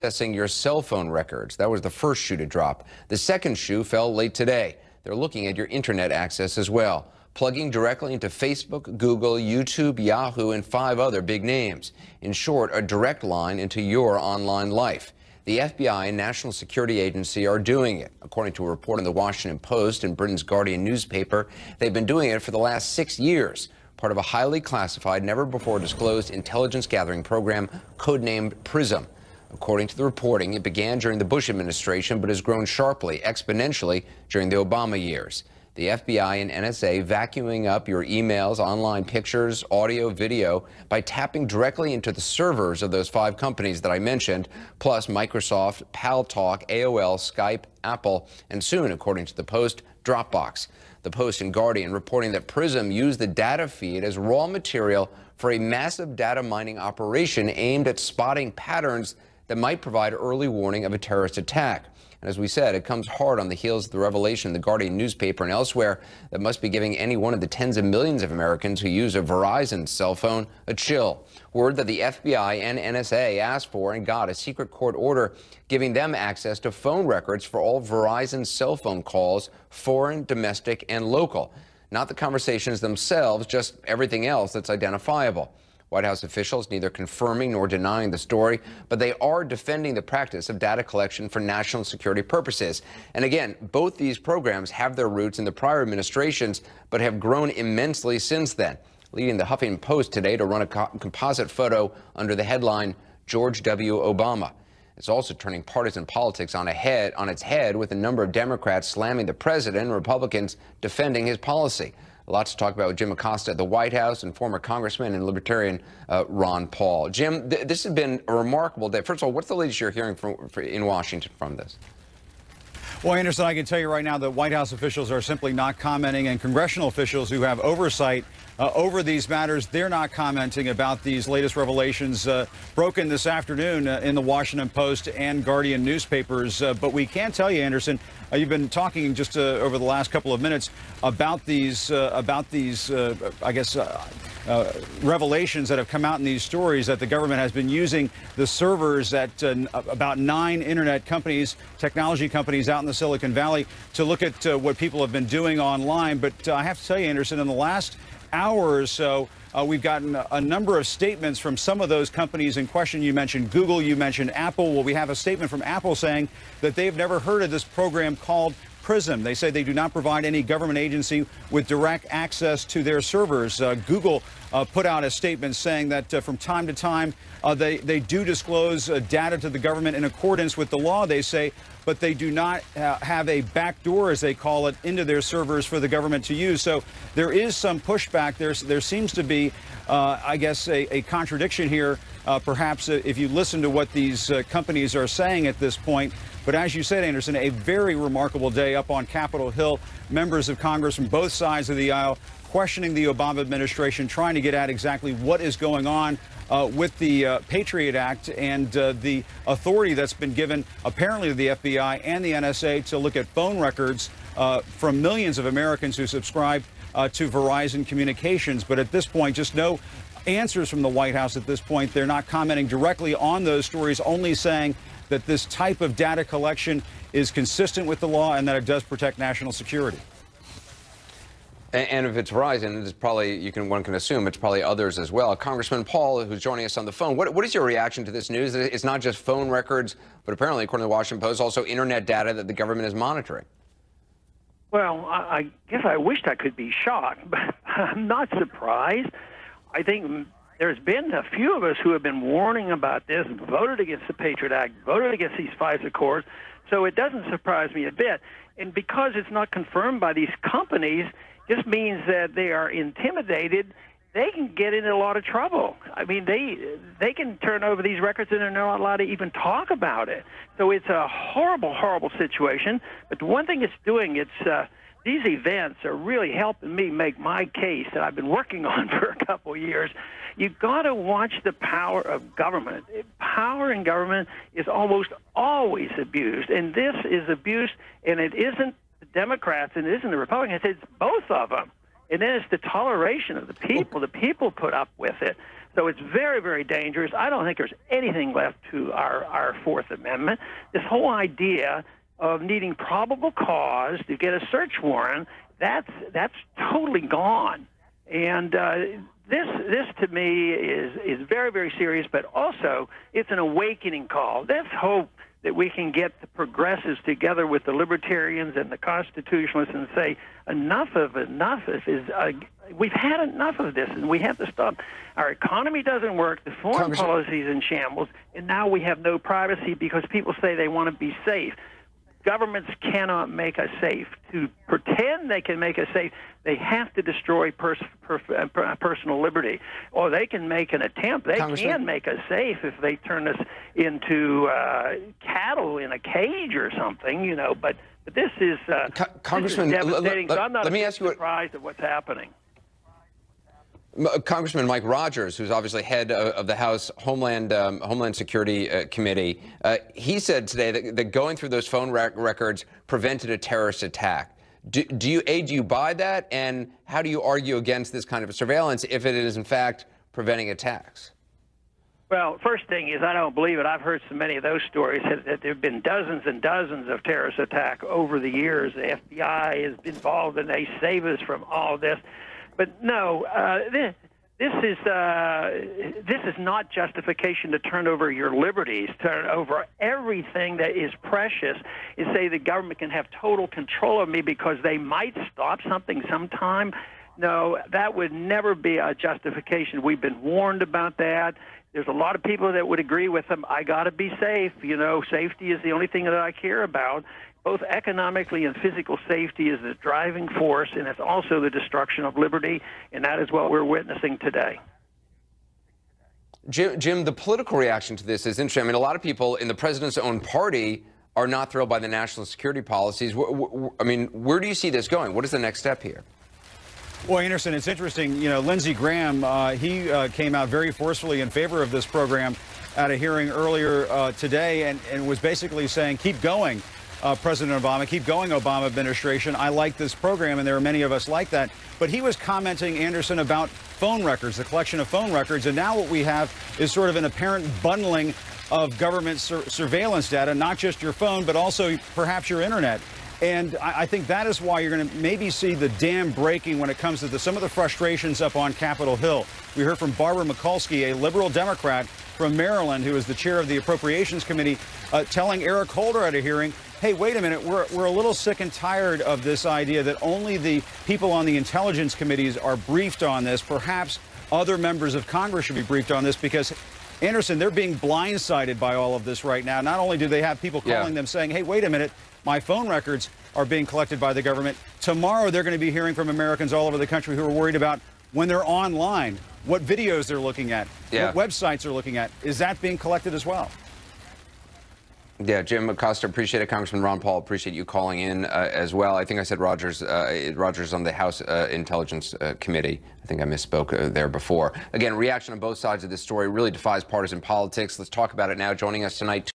Accessing your cell phone records. That was the first shoe to drop. The second shoe fell late today. They're looking at your internet access as well, plugging directly into Facebook, Google, YouTube, Yahoo, and 5 other big names. In short, a direct line into your online life. The FBI and National Security Agency are doing it. According to a report in the Washington Post and Britain's Guardian newspaper, they've been doing it for the last 6 years, part of a highly classified, never-before-disclosed intelligence gathering program codenamed PRISM. According to the reporting, it began during the Bush administration but has grown sharply, exponentially, during the Obama years. The FBI and NSA vacuuming up your emails, online pictures, audio, video by tapping directly into the servers of those 5 companies that I mentioned, plus Microsoft, PalTalk, AOL, Skype, Apple, and soon, according to the Post, Dropbox. The Post and Guardian reporting that PRISM used the data feed as raw material for a massive data mining operation aimed at spotting patterns that might provide early warning of a terrorist attack. And as we said, it comes hard on the heels of the revelation in the Guardian newspaper and elsewhere that must be giving any one of the tens of millions of Americans who use a Verizon cell phone a chill. Word that the FBI and NSA asked for and got a secret court order giving them access to phone records for all Verizon cell phone calls, foreign, domestic, and local. Not the conversations themselves, just everything else that's identifiable. White House officials neither confirming nor denying the story, but they are defending the practice of data collection for national security purposes. And again, both these programs have their roots in the prior administrations, but have grown immensely since then, leading the Huffington Post today to run a composite photo under the headline, George W. Obama. It's also turning partisan politics on its head, with a number of Democrats slamming the president and Republicans defending his policy. A lot to talk about with Jim Acosta at the White House and former Congressman and Libertarian Ron Paul. Jim, this has been a remarkable day. First of all, what's the latest you're hearing in Washington from this? Well, Anderson, I can tell you right now that White House officials are simply not commenting, and congressional officials who have oversight over these matters, they're not commenting about these latest revelations broken this afternoon in the Washington Post and Guardian newspapers. But we can tell you, Anderson, you've been talking just over the last couple of minutes about these, I guess, revelations that have come out in these stories that the government has been using the servers at about 9 internet companies, technology companies out in the Silicon Valley to look at what people have been doing online. But I have to tell you, Anderson, in the last hour or so, we've gotten a number of statements from some of those companies in question. You mentioned Google, you mentioned Apple. Well, we have a statement from Apple saying that they've never heard of this program called PRISM. They say they do not provide any government agency with direct access to their servers. Google put out a statement saying that from time to time they do disclose data to the government in accordance with the law, they say, but they do not have a backdoor, as they call it, into their servers for the government to use. So there is some pushback. There seems to be, I guess, a contradiction here, perhaps, if you listen to what these companies are saying at this point. But as you said, Anderson, a very remarkable day up on Capitol Hill. Members of Congress from both sides of the aisle questioning the Obama administration, trying to get at exactly what is going on with the Patriot Act and the authority that's been given apparently to the FBI and the NSA to look at phone records from millions of Americans who subscribe to Verizon Communications. But at this point, just no answers from the White House at this point. They're not commenting directly on those stories, only saying that this type of data collection is consistent with the law and that it does protect national security. And if it's Verizon, it's probably, one can assume it's probably others as well. Congressman Paul, who's joining us on the phone, what is your reaction to this news? It's not just phone records, but apparently, according to the Washington Post, also internet data that the government is monitoring. Well, I guess I wished I could be shocked, but I'm not surprised. I think there's been a few of us who have been warning about this, voted against the Patriot Act, voted against these FISA Accords, so it doesn't surprise me a bit. And because it's not confirmed by these companies, just means that they are intimidated. They can get into a lot of trouble. I mean, they can turn over these records and they're not allowed to even talk about it. So it's a horrible, horrible situation. But the one thing it's doing, these events are really helping me make my case that I've been working on for a couple of years. You've got to watch the power of government. Power in government is almost always abused, and this is abused, and it isn't the Democrats and it isn't the Republicans. It's both of them. And then it's the toleration of the people. The people put up with it. So it's very, very dangerous. I don't think there's anything left to our Fourth Amendment. This whole idea of needing probable cause to get a search warrant, that's totally gone. And this to me is very, very serious, but also it's an awakening call. Let's hope that we can get the progressives together with the libertarians and the constitutionalists and say enough we've had enough of this, and we have to stop. Our economy doesn't work, the foreign policy is in shambles, and now we have no privacy because people say they want to be safe. Governments cannot make us safe. To pretend they can make us safe, they have to destroy personal liberty. Or they can make an attempt. They can make us safe if they turn us into cattle in a cage or something, you know. But this is, Congressman, this is devastating. So I'm not let me ask you surprised at what's happening. Congressman Mike Rogers, who's obviously head of the House Homeland Security Committee, he said today that going through those phone records prevented a terrorist attack. Do you buy that? And how do you argue against this kind of surveillance if it is, in fact, preventing attacks? Well, first thing is I don't believe it. I've heard so many of those stories that there have been dozens and dozens of terrorist attacks over the years. The FBI is involved, and they save us from all this. But no, this is not justification to turn over your liberties, turn over everything that is precious, and say the government can have total control of me because they might stop something sometime. No, that would never be a justification. We've been warned about that. There's a lot of people that would agree with them. I got to be safe. You know, safety is the only thing that I care about. Both economically and physical safety is the driving force, and it's also the destruction of liberty, and that is what we're witnessing today. Jim, the political reaction to this is interesting. I mean, a lot of people in the president's own party are not thrilled by the national security policies. I mean, where do you see this going? What is the next step here? Well, Anderson, it's interesting. You know, Lindsey Graham, he came out very forcefully in favor of this program at a hearing earlier today and was basically saying, keep going. President Obama, keep going, Obama administration. I like this program, and there are many of us like that. But he was commenting, Anderson, about phone records, the collection of phone records. And now what we have is sort of an apparent bundling of government surveillance data, not just your phone, but also perhaps your internet. And I think that is why you're going to maybe see the dam breaking when it comes to some of the frustrations up on Capitol Hill. We heard from Barbara Mikulski, a liberal Democrat from Maryland, who is the chair of the Appropriations Committee, telling Eric Holder at a hearing, hey, wait a minute, we're a little sick and tired of this idea that only the people on the intelligence committees are briefed on this. Perhaps other members of Congress should be briefed on this because, Anderson, they're being blindsided by all of this right now. Not only do they have people calling them saying, hey, wait a minute, my phone records are being collected by the government. Tomorrow, they're going to be hearing from Americans all over the country who are worried about when they're online, what videos they're looking at, what websites they're looking at. Is that being collected as well? Yeah, Jim Acosta, appreciate it. Congressman Ron Paul, appreciate you calling in as well. I think I said Rogers on the House Intelligence Committee. I think I misspoke there before. Again, reaction on both sides of this story really defies partisan politics. Let's talk about it now. Joining us tonight.